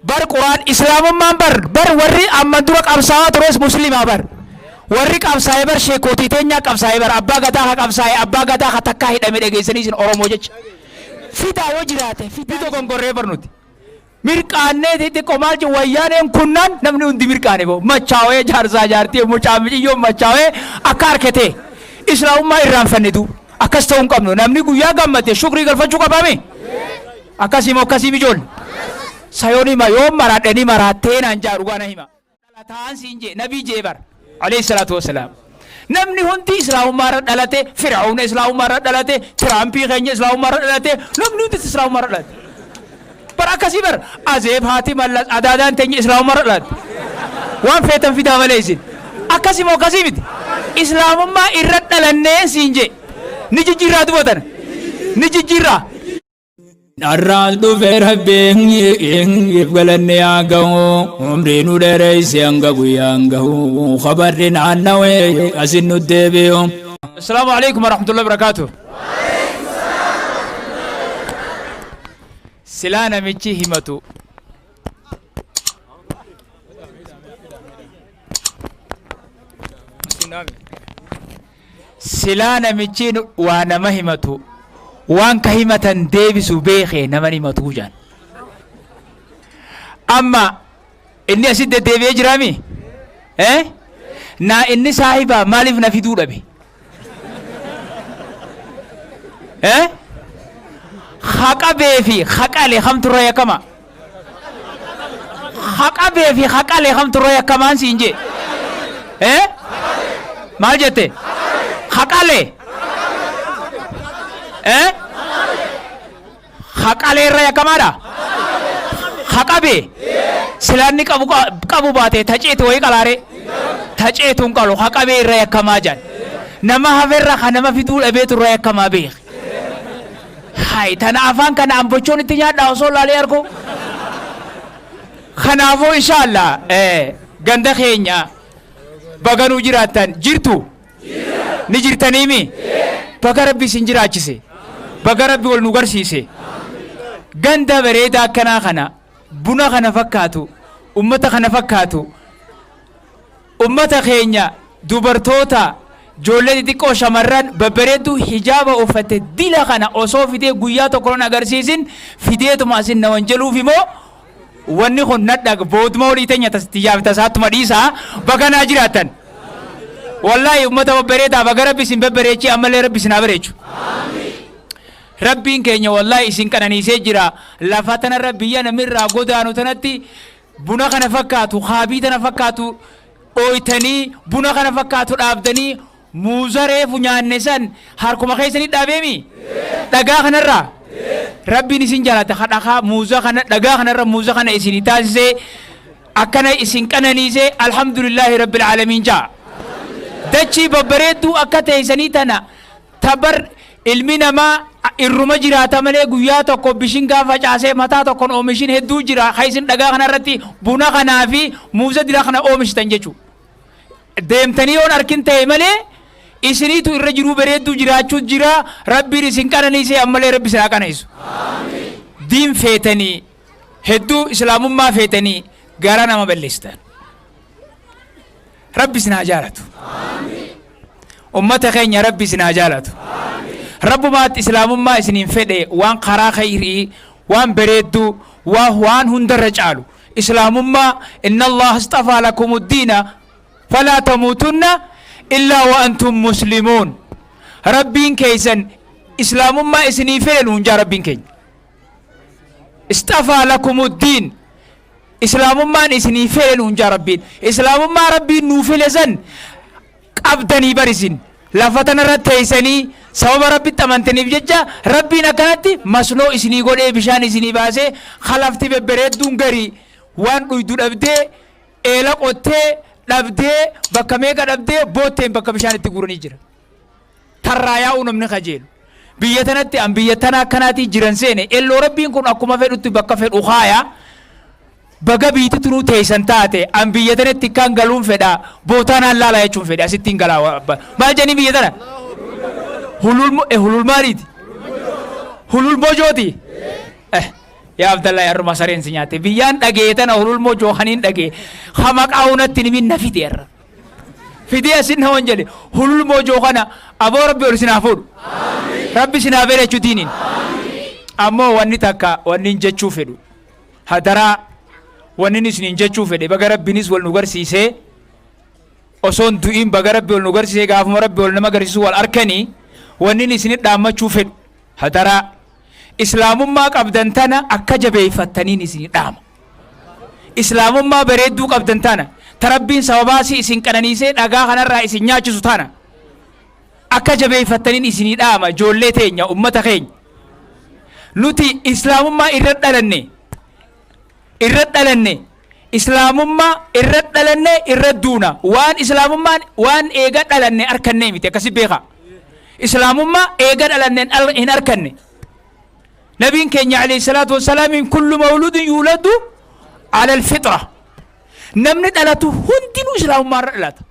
بر قرآن إسلام ما بر وري أما درك أبصار تروس مسلم بر وريك أبصار بر شيكوتي تنيا أبصار بر أبا غدا أبصار أبا غدا خطكاه دمير إجازني سن أورموجج فيدا وجراته فيدا تو كونغوري برنوتي मिरकाने थे कोमाल जो वैयाने कुन्नन नमने उन्दी मिरकाने वो मचावे झारसा झारती है मुचामी यो मचावे आकार के थे इस्लाम में इराम फन्ने दू आकाश तो उनका नमने गुया गम्मते शुक्री गल्फा चुका पामे आकाशी बिजोल सायोनी मा यो मराठनी मराठे नंजारुगा नहीं मा लातान सिंजे नबी जेबर अलैहिस्सलातु वस्सलाम नमने हुंती इस्लाम मारा डलते फिरौन इस्लाम मारा डलते ट्रम्पी गंजे इस्लाम मारा डलते नमने हुंती इस्लाम मारा डलते पर आकाशी बर अजेब हाथी मल्लत अदादान तेंगे इस्लाम मरलत wan feetan fidaa malee isin akkasii moo akkasii miti islaamummaa irra dhalannee siin je ni jijjiirraa dubatan ni jijjiirraa Arraas dhufee rabbeen galanne haa gahu umrii nu dheereyse hanga guyyaan gahu khabarri naannawee asin nu deebi'u. Assalaamu alaikum warahmatullahi wabarakatuh. Silaa namichi himatu silaa namichi waa nama himatu waan ka himatan deebisu beekee nama himatu jaan amma inni asit deddeebi'ee jiraami naa inni saahiba maaliif na fiduu dhabe haqa beefi haqale hamturra yakama haqa beefi haqale hamturra yakamaan siin je maal jette haqale haqale irra yakamaadha haqabe silaanni qabu baate taceetu wayi qalaare taceetuun qalu haqabe irra yakamaa jaan nama haferra ka nama fiduu dhabeetu irra yakamaa beek hay tana afaan kana ambochoon itti nyaadha osoo laalee argu kanaafuu inshallah ganda keenya baganuu jiraattan jirtu ni jirtaniimi baga rabbi isin jiraachise baga rabbi wal nu garsiise ganda bareedaa akkanaa kana buna kana fakkaatu ummata kana fakkaatu ummata keenya dubartoota ijoollee xixiqqoo shamarran babbareedduu hijaaba uffatte dila kana osoo fidee guyyaa tokkoon agarsiisin fideetuma asin na wanjaluuf immoo wanni kun nadhaga booduma olii teenya tiyyaafita isaatuma dhiisaa baganaa jiraatan wallahi ummata babbareedaa baga rabbi isin babbareechee ammallee rabbi isin haa bareechu rabbiin keenya wallahi isin qananiisee jira lafa tanarra biyya namirraa godaanu tanatti buna kana fakkaatu haabii tana fakkaatu ooytanii buna kana fakkaatu dhaabdanii muuza reefu nyaanne san harkuma keessanii dhaabeemi dhagaa kanarraa rabbiin isin jaalata kadhakaa muuza kana dhagaa kanarra muuza kana isin taasisee akkana isin qananiisee alhamdulillahi rabbil aalamiin jaa dachii babbareedduu akka teessanii tana tabar ilmi namaa irruma jiraata malee guyyaa tokko bishin gaafa caasee mataa tokkoon oomishin hedduu jira isin dhagaa kanarratti buna kanaa fi muuza dila kana oomishtan jechuudha deemtanii yoon arkin ta'e malee isiniitu irra jiruu bareedduu jiraachuu jira rabbiin isin qananiisee ammallee rabbi isin haa qananiisu diin feetanii hedduu islaamummaa feetanii gara nama balleessitan rabbi isin haa jaalatu ummata keenya rabbi isin haa jaalatu rabbumaatti islaamummaa isiniin fedhe waan karaa khayrii waan bareedduu waan hundarra caalu islaamummaa inna allah astafaa lakumu diina فلا تموتن إلا وأنتم مسلمون ربين كيسن إسلام ما إسني فعل ونجا ربين كي استفى لكم الدين إسلام ما إسني فعل ونجا ربين إسلام ما ربين نوفل زن أبدني برسين لفتنا رتيسني سبب ربي تمنتني بججا ربنا كانت مسلو إسني قول إيه بشان إسني باسه خلفتي ببرد دونغري وان قيدون أبدي إلا قوتي dhabdee bakka meeqa dhabdee bootteen bakka bishaan itti guuranii jira tarraayaa uumamni qajeelu biyya tanatti an biyya tana akkanaatii jiran seene elloo rabbiin kun akkuma fedhutti bakka fedhu haaya baga biitti tunuu teessan taate an biyya tanatti kan galuun fedha bootaan hallaala jechuun fedha asittiin galaa maal jedhanii biyya tana hulul maaliiti hulul mojooti yaa Abdallaa yarruma sareen si nyaate biyyaan dhageetan hululmoo joohaniin dhagee hamaqaawunatti nimin na fide yarra fidee asin na wanjale hululmoo jookana aboo rabbi ol sinaa fuudhu rabbi sinaa beerechu diiniin ammoo wanni takka wannin jechuu fedhu hadaraa wannin isinin jechuu fedhe baga rabbinis wal nu garsiisee osoon du'iin baga rabbi wal nu garsiisee gaafuma rabbi wal nama garsiisuu wal arkanii wannin isinit dhaammachuu fedhu hadaraa islaamummaa qabdan tana akka jabeeffattaniin isinit dhaama islaamummaa bareedduu qabdan tana tarabbiin sababaasi isin qananiisee dhagaa kanarraa isin nyaachisu tana akka jabeeffattaniin isinii dhaama ijoollee teenya ummata keenya nuti islaamummaa irra dhalanne islaamummaa irra dhalanne irra duuna waan islaamummaan waan eega dhalanne arkanne miti akkasi beeka islaamummaa eega dhalanne hin arkanne nabiin keenya alayhi salaatu wassalaam kullu mawludin yuladu ala alfitra namni dhalatu hundinuu islaamummaa irra dhalata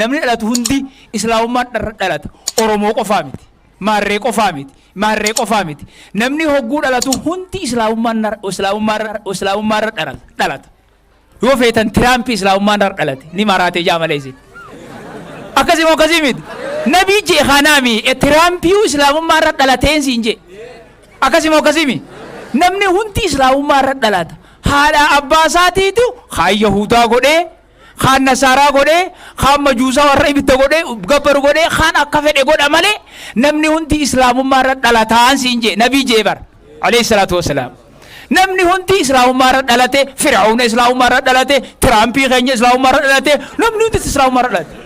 namni dhalatu hundi islaamummaa irra dhalata oromoo qofaa miti maarree qofaa miti maarree qofaa miti namni hogguu dhalatu hundi islaamummaa irra dhalata yoo feetan Tiraampi islaamummaa irra dhalate ni maraatee jaa malee isin akkasii moo akkasii miti nabii jee kanaami Tiraampiyu islaamummaa irra dhalateen siin jee akkasii moo akkasii miti namni hundi islaamummaa irra dhalata haadha abbaa isaatiitu kaan yahudaa godhee kaan nasaaraa godhee kaan majuusaa warra ibidda godhee gabbaru godhee kaan akka fedhe godha malee namni hundi islaamummaa irra dhalataan siin jee nabii jee bar alayhi salaatu wassalaam namni hundi islaamummaa irra dhalate Fir'aawna islaamummaa irra dhalate Tiraampii keenya islaamummaa irra dhalate namni hundi islaamummaa irra dhalate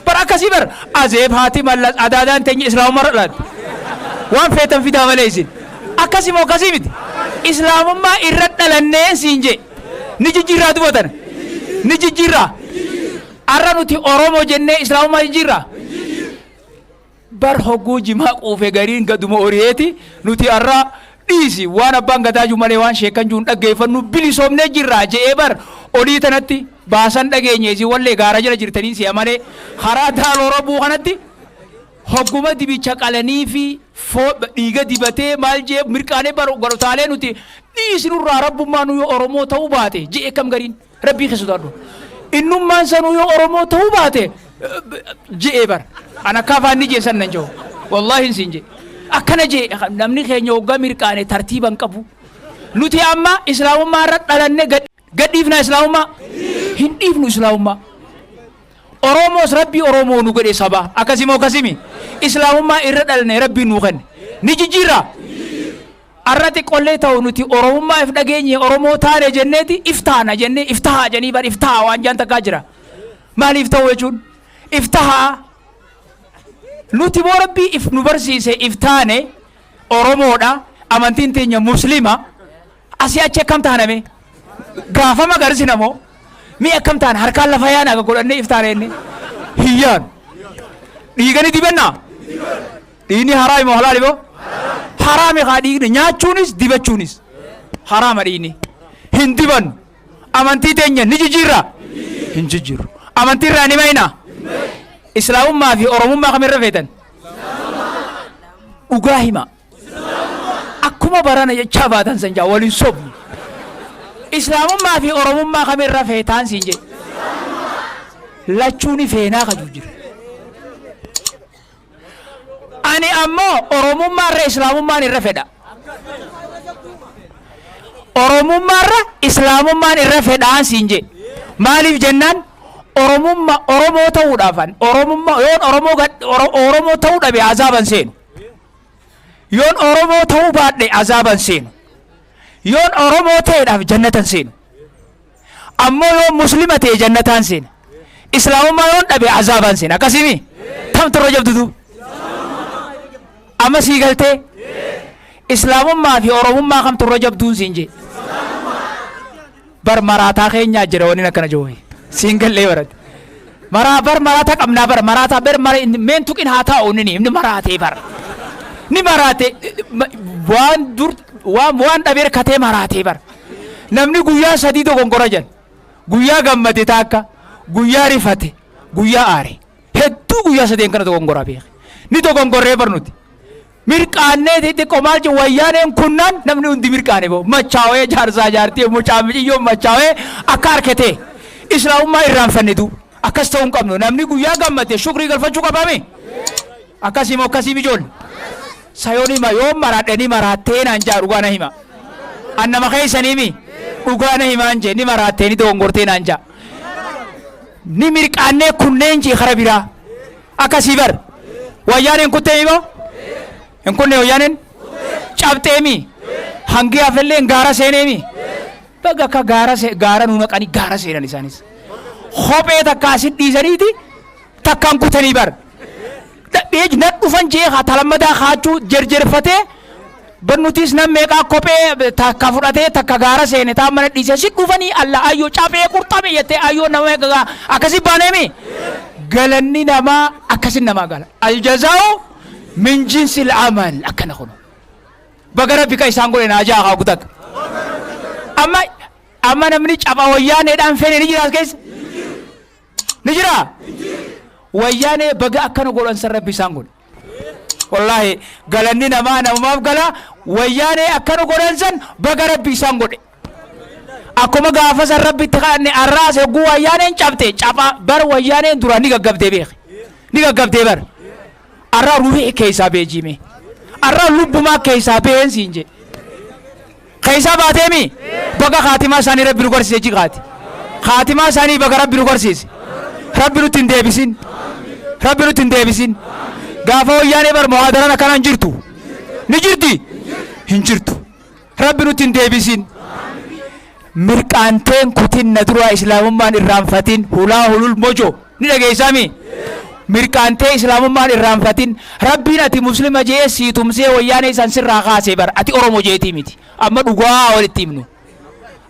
bar akkasii bar Azeeb haati mallas adaadaan teenya islaamummaa irra dhalate waan feetan fidaa malee isin akkasii moo akkasii miti islaamummaa irra dhalannee siin jee ni jijjiirraa dubatan ni jijjiirraa arra nuti oromoo jennee islaamummaa jijjiirraa bar hogguu jimaa quufe gariin gaduma oriyeeti nuti arra dhiisi waan abbaan gadaaju malee waan sheekan juun dhaggeeffannu bilisoomnee jirraa je'ee bar olii tanatti baasan dhageenyeesi wallee gaara jala jirtanii si'a malee karaa daaloo robbuu kanatti hogguma dibicha qalanii fi dhiiga dibatee maal jee mirqaanee galotaalee nuti dhiisinurraa rabbummaa nu yoo oromoo ta'uu baate je'e kam gariin rabbii keessa sodaadhu innummaan sanuu yoo oromoo ta'uu baate je'e bar ana kaafaan ni jeessan nan jiru wallaahi siin jee akkana jee namni keenya hoggaa mirqaane tartiiban qabu nuti amma islaamummaa irra dhalanne gadhiifna islaamummaa hin dhiifnu islaamummaa oromoos rabbii oromoo nu godhe saba akkasii moo akkasimi islaamummaa irra dhalanne rabbii nu kenne ni jijjiirraa arrati qollee ta'u nuti oromummaa if dhageenye oromoo taane jenneeti iftaana jennee iftahaa janii bar iftahaa waan jaan takkaa jira maaliif ta'u jechuun iftahaa nuti moo rabbii if nu barsiise iftaane oromoodha amantiin teenya muslima asii achi akkam taaname gaafama garsinamoo mi akkam taan harkaan lafa yaana akka godhannee iftaane enne hiyyaan dhiigani dibannaa dhiigni haraami moo halaali moo haraami kaa dhiigni nyaachuunis dibachuunis haraama dhiigni hin dibannu amantii teenya ni jijjiirraa hin jijjiirru amantii irraa ni mayna islaamummaa fi oromummaa kamirra feetan dhugaa hima akkuma barana jechaa baatan san jaa waliin sobnu islaamummaa fi oromummaa kamirra feetaan siin jedhe lachuuni feenaa kajuu jira ani ammoo oromummaa irra islaamummaan irra fedha oromummaa irra islaamummaan irra fedhaan siin jedhe maaliif jennaan oromummaa oromoo ta'uudhaafan oromummaa yoon oromoo ta'uu dhabe azaaban seenu yoon oromoo ta'uu baadhe azaaban seenu yoon oromoo ta'eedhaaf jannatan seenu ammoo yoon muslima ta'e jannataan seena islaamummaa yoon dhabe azaaban seena akkasimi tamtu irra jabdutu amma sii galtee islaamummaa fi oromummaa kamtu irra jabduun siin jee bar maraataa keenyaa jira waniin akkana jooye siin gallee barat bar maraata qabnaa bar maraata bar mara meen tuqin haa taa'u inni maraatee bar ni maraate waan dur waan dhabeer katee maraatee bar namni guyyaa sadii dogongora jan guyyaa gammade taakka guyyaa rifate guyyaa aare hedduu guyyaa sadeen kana dogongora beeke ni dogongorree bar nuti mirqaannee xixiqqoo maal jedhu wayyaaneen kunnaan namni hundi mirqaane boo machaawee jaarsaa jaartii mucaamiyyoo machaawee akka harkatee islaamummaa irraanfannetu akkas ta'uu hin qabnu namni guyyaa gammade shukrii galfachuu qabaame akkasii moo akkasii mijoon sayoon hima yoo maraadhanii maraattee naan jaa dhugaa na hima annama keessaniimi dhugaa na himaan jee ni maraattee ni dogongortee naan jaa ni mirqaannee kunneen jee kara biraa akkasii bar wayyaaneen kuttee himo hin kunne wayyaaneen cabxeemi hangi hafelleen gaara seeneemi baga akka gaara nu naqanii gaara seenan isaanis kophee takka asin dhiisaniiti takkaan kutanii bar dhadheej na dhufan jee haa talammadaa haachuu jerjerfatee bannutis nan meeqaa kophee takka fudhatee takka gaara seene taa mana dhiise si dhufanii alla ayyoo cabee qurxame jettee ayyoo nama meeqa akkasi baaneemi galanni namaa akkasin namaa gala aljazaa'u min jinsi al'amal akkana kunu baga rabbi ka isaan godhe naa jaa haa gutak amma namni caba wayyaaneedhaan feene ni jiraas keessa ni jira wayyaanee baga akkana godhan san rabbi isaan godhe wallahi galanni namaa namaaf gala wayyaanee akkana godhan san baga rabbi isaan godhe akkuma gaafa san rabbi itti kadhanne arraase hogguu wayyaaneen cabte caba bar wayyaaneen dura ni gaggabdee beeke ni gaggabdee bar arraa ruuhii keessaa beejime arraa lubbumaa keessaa been siin je keessaa baateemi baga khaatimaa isaanii rabbi nu garsiise jiqaati khaatimaa isaanii baga rabbi nu garsiise rabbi nutti hin deebisin rabbi nutti hin deebisin gaafa wayyaanee bar muhaadaraan akkanaan jirtu ni jirti hin jirtu rabbi nutti hin deebisin mirqaanteen kutin na dura islaamummaan irraanfatin hulaa hulul mojo ni dhageessami mirqaantee islaamummaan irraanfatin rabbiin ati muslima jee sii tumsee wayyaanee isan sirraa kaasee bar ati oromo jeetii miti amma dhugaa walitti himnu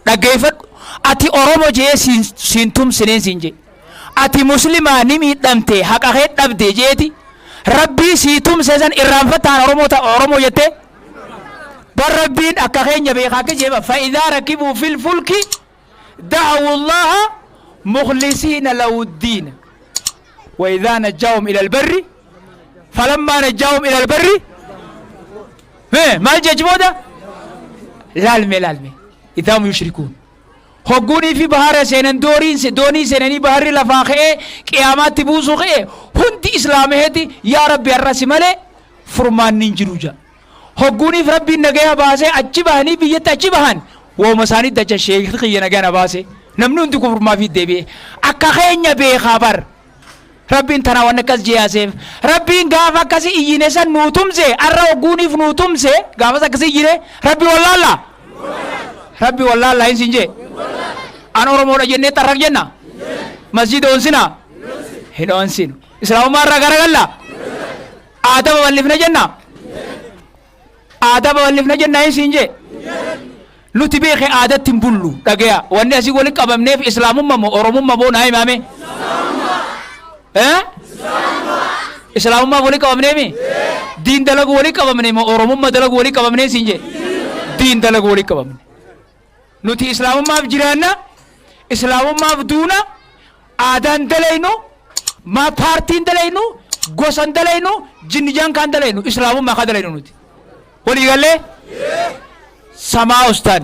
dhaggeeffadhu ati oromo jee siin tumsineen siin jee ati muslimaa ni miidhamte haqa kee dhabde jeeti rabbii sii tumsee san irraanfataan oromo jettee bar rabbiin akka keenya beekaa ke jeeba fa'idaa rakibuu fil fulki da'awu allaha mukhlisiina lahu ddiina وإذا نجاهم إلى البر فلما نجاهم إلى البر ما الجبودة لالمي إذا هم يشركون هقوني في بحر سينن دوني سينني بحر لفاخئ قيامات تبوسو خئ هندي إسلامي هدي يا ربي الرسي ملي فرمان ننجروجا هقوني في ربي نجاها باسي أجبهني بيت أجبهن ومساني دجا الشيخ خي نجانا باسي نمنون تكفر ما في الدبي أكاخين يبي خبر ربين تناوان كاس جياسيف ربين غافا كاسي إييني سان نوتمسي أرى وقوني في نوتمسي غافا كاسي إييني ربي والله لا ربي والله لا ينسينجي أنا ورمونا جنة ترق جنة مسجد أنسنا هنا أنسين إسلام ما رغا لا آدم واللفنا جنة آدم واللفنا جنة ينسينجي nuti beeke aadatti hin bullu dhagaya wanni asii wali qabamneef islaamummaa moo oromummaa boo naa himaame islaamummaa wali qabamneemi diin dalagu wali qabamne moo oromummaa dalagu wali qabamne siin je diin dalagu wali qabamne nuti islaamummaaf jiraanna islaamummaaf duuna aadaan dalaynu ma paartiin dalaynu gosan dalaynu jinnijaan kaan dalaynu islaamummaa kaa dalaynu nuti walii galle samaa ustaan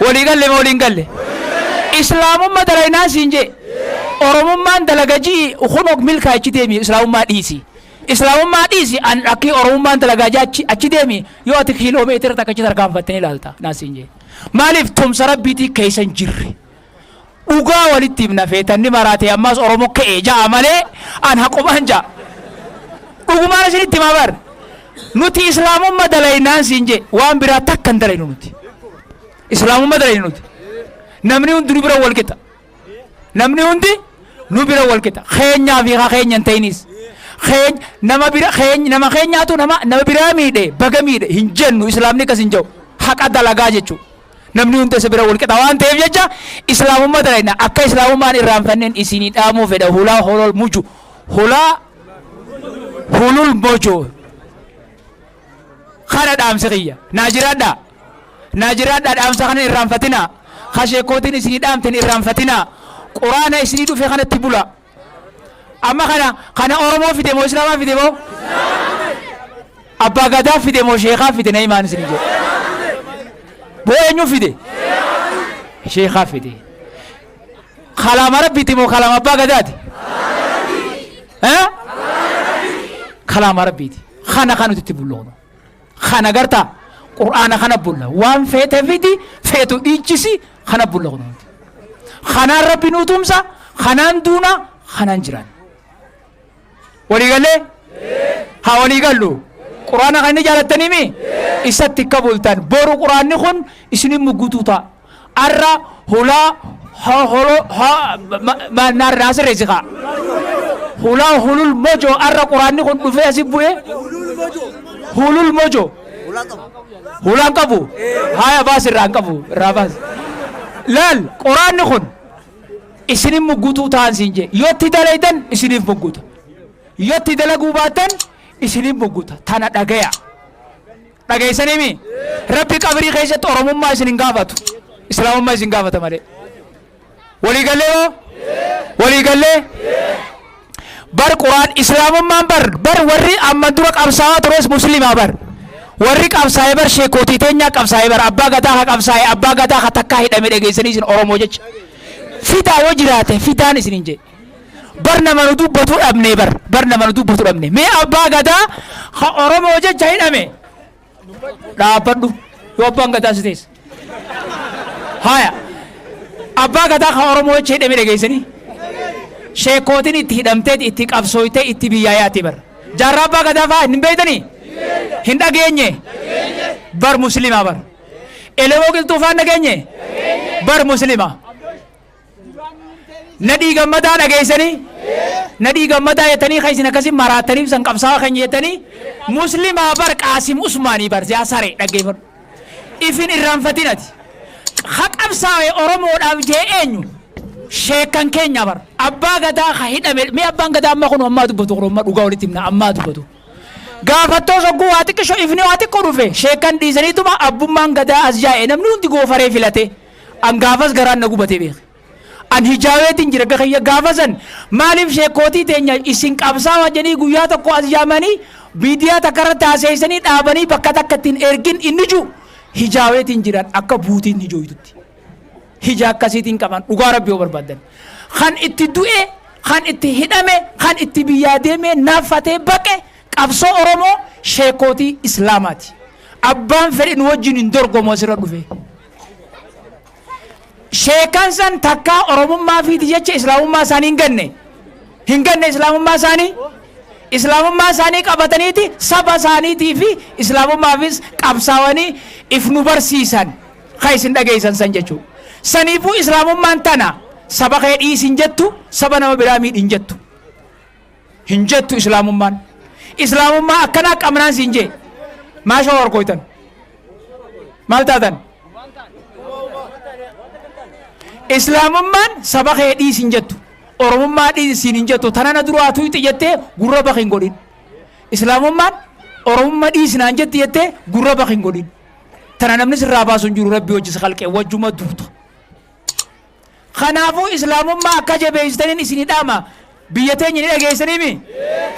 walii galle ma waliin galle islaamummaa dalaynaa siin je oromummaan dalagajii hunog milka achi deemi islaamummaa dhiisi an akki oromummaan dalagajii achi deemi yoo ati kiiloomeetira takka achi tarkaanfattanii ilaalta naasiin jee maaliif tumsa rabbiitii keeysan jirre dhugaa walitti himna feetanni maraatee ammaas oromo ka'ee ja'a malee an haqumaan ja'a dhugumaan isinitti himaa bar nuti islaamummaa dalaynaan siin jee waan biraa takkan dalaynu nuti islaamummaa dalaynu nuti namni hundi nu bira wal qixa namni hundi nu bira wal qixa keenyaa fi keenyan ta'inis nama keenyaatu nama biraa miidhe baga miidhe hin jennu islaamni kas hin jiru haqa dalagaa jechuudha namni hundi isa bira wal qixa waan ta'eef jecha islaamummaa dalayna akka islaamummaan irraanfanneen isinii dhaamuu fedha hulaa holol muju hulaa hulul mojo kana dhaamsa kiyya naajiraadhaa dhaamsa kana irraanfatina kasheekootiin isinii dhaamteen irraanfatina quraana isinii dhufe kanatti bula amma kana oromoo fide moo islaamaa fide moo أبا غدا فيدي مو شيخا فيدي نايمان سنجي بو أنيو فيدي شيخا فيدي خلام ربي تمو خلام أبا غداد ها خلام ربي خانا خانو تتبولون خانا غرتا قرآن خانا بولا وان فيت فيدي فيتو إيجسي خانا بولون خانا ربي نوتومسا خانا دونا خانا جران ولي قال لي ها ولي قال له قرآن خانا جالتني مي إسات تكبولتان بورو قرآن نخون إسني مقوتوتا أرى هلا ها ما نار ناس رزقا هلا هلول موجو أرى قرآن نخون بفيا سيبوه هلول موجو هلا كبو هاي باس الران كبو راباس لال قرآن نخون إسني مقوتوتا سينجي يوتي دلائدن إسني مقوتا يوتي دلقو باتن إسني مقوتا تانا دقيا دقيا مي ربي قبري خيشة أورمم ما إسنين قافتو إسلام ما إسنين قافتا مالي ولي قال له ولي قال له بر قرآن إسلام ما بر وري أما درك أبصار تروس مسلم بر وري أبصار بر شيكوتي تنيا أبصار بر أبا غدا هك أبصار أبا غدا هتكاه إدمي دقيسني سن أورموجج فيتا وجراته فيتا نسنينجي برنا منودو بطور أبني برنا منودو بطور أبني مي أبا غدا ها أورموجج جاين أمي لا بردو يوبان غدا ستيس هايا أبا غدا ها أورموجج جاين أمي دقيسني شيكوتين اتهدمتت اتك أبسويته اتبياياتي بر جارة أبا غدا فا نبيتني هندا جيني بر مسلمة بر إلهو قل طوفان نجيني بر مسلمة ندي غمدا نجيسني ندي غمدا يتني خيسنا كسي مراتني سنقبسا خن يتني مسلمة بر قاسم عثماني بر زي ساري نجي بر إفين الرنفتينات خك أبساوي أورمو أبجيئنيو شيكان كينيا بر أبا غدا خهيد أمير مي أبا غدا ما كنوا أما دبتو قرما دقاولي تمنا أما دبتو غافتو سقو واتك شو إفني واتك كروفي شيكان ديزني توما أبو مان غدا أزجاء نمنون تقو فري فيلته أن غافز غران نقو بتي بيخ أن هجاوة تنجر بخيا غافزن مالف شيكوتي تنيا إسنك أبسا وجني غويا تقو أزجاماني بيديا تكرر تاسيسني تابني بكتا كتين إرجين إنجو هجاوة تنجران أكا بوتين هجو يدوتي hijaa akkasiitiin qaban dhugaa rabbii barbaadan kan itti du'e kan itti hidhame kan itti biyyaa deeme naafatee baqe qabsoo oromoo sheekootii islaamaati abbaan fedhin wajjin hin dorgomu asirra dhufe sheekan san takkaa oromummaa fiiti jecha islaamummaa isaanii hin ganne islaamummaa isaanii qabataniiti saba isaaniitii fi islaamummaafis qabsaawanii if nu barsiisan kan isin dhageessan san jechuudha saniifu islaamummaan tana saba kee dhiisin jettu saba nama biraa miidhin jettu hin jettu islaamummaa akkanaa qabnaan siin jee maasha warqooytan maal taatan islaamummaan saba kee dhiisin jettu oromummaa dhiisin hin jettu tanana duraatu itti jettee gurra baka hin godhin islaamummaan oromummaa dhiisinaan jetti jettee gurra baka hin godhin tana namni sirraa baasuun jiru rabbi wajjis qalqee wajjuma duuta خنافو إسلامهم ما كجب يستنين إسنيداما بيتين يني أجيسني مي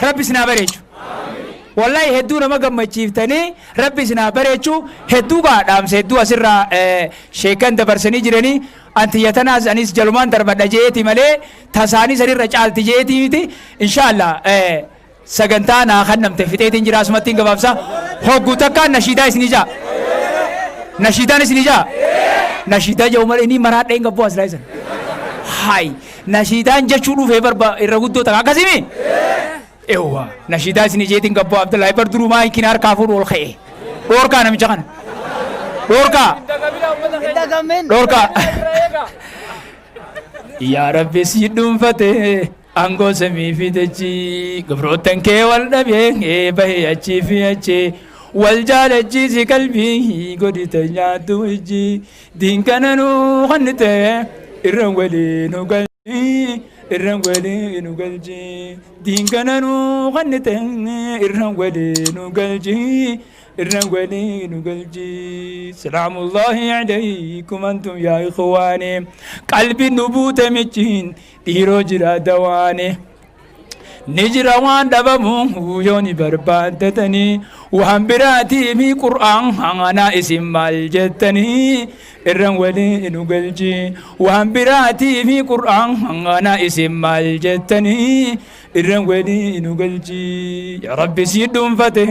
ربي سنا بريجو والله هدونا ما قم تشيفتني ربي سنا بريجو هدو بعد أم سهدو أسرع شيكان دبرسني جرني أنت يتناز أنيس جلمان دربنا جيتي ملء ثاني سرير رجال تجيتي ميتي إن شاء الله سجنتانا خدنا متفتين جراس متين قبابسا هو قطعا نشيدا إسنيجا نشيدا إسنيجا نشيدا جومر إني مرات إنك بواس رايزن هاي نشيدا جشورو فيبر إرغودو تكا كسيمي إيوه نشيدا إسنيجيتين قبوا عبد الله يبر دروما يكينار كافور والخي دوركا نمجان دوركا يا ربي سيدم فتح أنغو سمي في تجي قبروتن كي والنبي بهي أجي في أجي والجال جيزي قلبي قد تنياتو وجي دين كاننو خنته الرنولي نقلجي دين كاننو خنته الرنولي نقلجي سلام الله عليكم أنتم يا إخواني قلبي نبوت مجين ديرو جرا دواني نجرا وان دبمو يوني بربادتني وهم براتي مي قرآن أنا اسم الجتني الرن ولي نقلجي وهم براتي مي قرآن أنا اسم الجتني الرن ولي نقلجي يا ربي سيدون فتح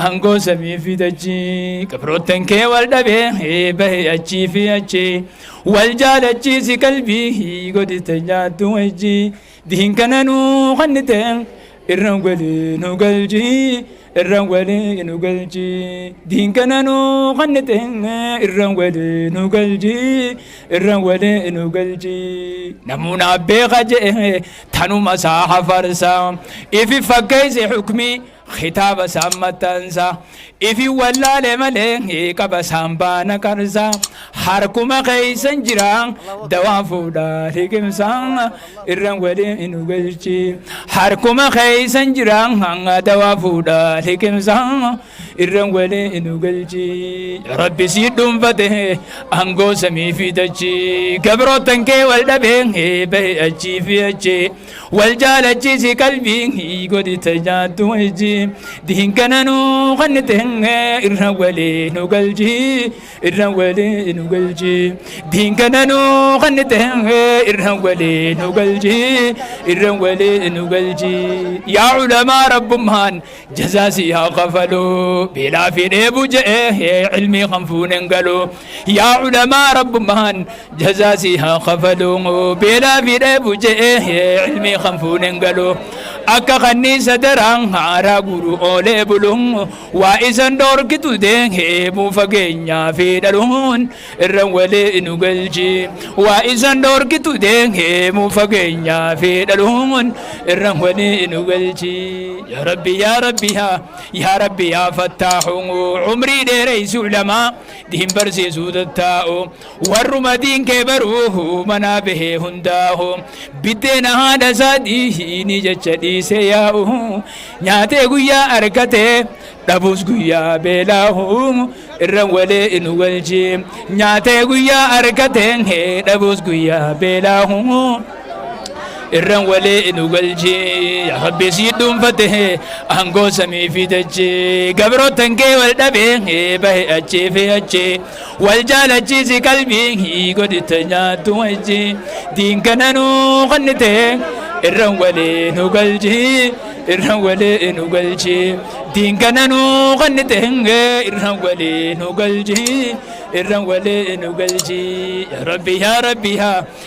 أنقو سمي في دجي كبروتن كي والدبي به أجي في أجي والجال أجي سي قلبي قد تجات وجي دين كنانو خنتين الرن ولي نقلجي الرن ولي نقلجي دين كنانو خنتين الرن ولي نقلجي الرن ولي نقلجي نمونا بيغجي تنو مساحة فرسا إفي فكيز حكمي خطاب سامتنسا إفي ولا لملي كبا سامبانا كرسا حركما خيسن جران دوافو داركم سان الرن ولي نقلجي حركما خيسن جران دوافو داركم سان الرن ولي نقلجي ربي سيدون فتح أنقو سمي في دجي كبرو تنكي والدبين به أجي في أجي والجال أجي سي قلبي قد تجات وجي دين كنانو خنتين الرن ولي نقلجي الرن ولي نقلجي دين كنانو خنتين الرن ولي نقلجي الرن ولي نقلجي يا علماء رب مان جزاسي قفلوا بلا في نبو علمي خنفون انقلوا يا علماء رب مان جزاسي قفلوا بلا في نبو علمي خنفون انقلوا أكا خنيسة دران هارا غورو أولي بلون وإسان دور كتو دين مفاقين في دلون الرن ولي نقلجي وإسان دور كتو دين مفاقين في دلون الرن ولي نقلجي يا ربي يا ربي يا ربي يا فتاح عمري ديريس علماء دين برسي سود التاو ورما دين كبروه منابه هنداه بدنا هذا ساديه نجتشدي سياؤه نياتي قويا أركته دبوس قويا بلاهم الرن ولي نقلجي نياتي قويا أركته دبوس قويا بلاهم الرن ولي نقلجي يا ربي سيدون فتح أنقو سمي في دجي قبرو تنكي والدبي به أجي في أجي والجال أجي سي قلبي قد تجات وجي دين كنانو خنته الرن ولي نقلجي الرن ولي نقلجي دين كنانو خنته الرن ولي نقلجي الرن ولي نقلجي يا ربي يا ربي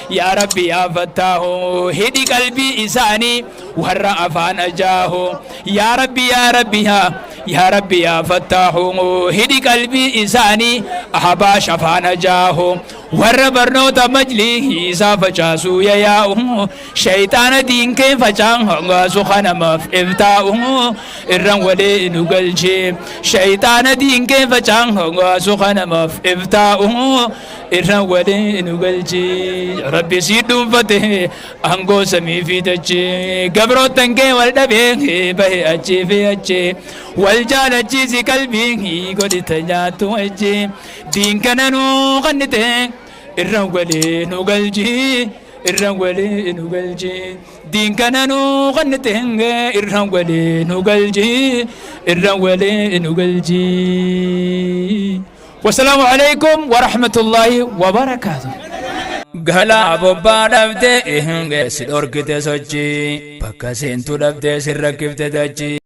يا ربي يا فتاه هدي قلبي إساني ورا أفان أجاه يا ربي يا ربي يا ربي يا فتاه هدي قلبي إساني أحبا شفان أجاه ورا برنوت مجلي إسا فجاسو يا شيطان دين كيف فجان هنغا سخنا مفتاؤه الرن ولي نقلجي شيطان دين كيف فجان هنغا سخنا مفتاؤه الرن ولي نقلجي ربي سيدون فتح أنقو سمي في دجي قبرو تنكي والدبي به أجي في أجي والجال أجي سي قلبي قد تجات وجي دين كنانو غنتين الرن ولي نقلجي الرن ولي نقلجي دين كنانو غنتين الرن ولي نقلجي الرن ولي نقلجي والسلام عليكم ورحمة الله وبركاته قلا بوبا دبته إهنجس الأوركتة سوتشي بكاسين تو دبته سركبته دجي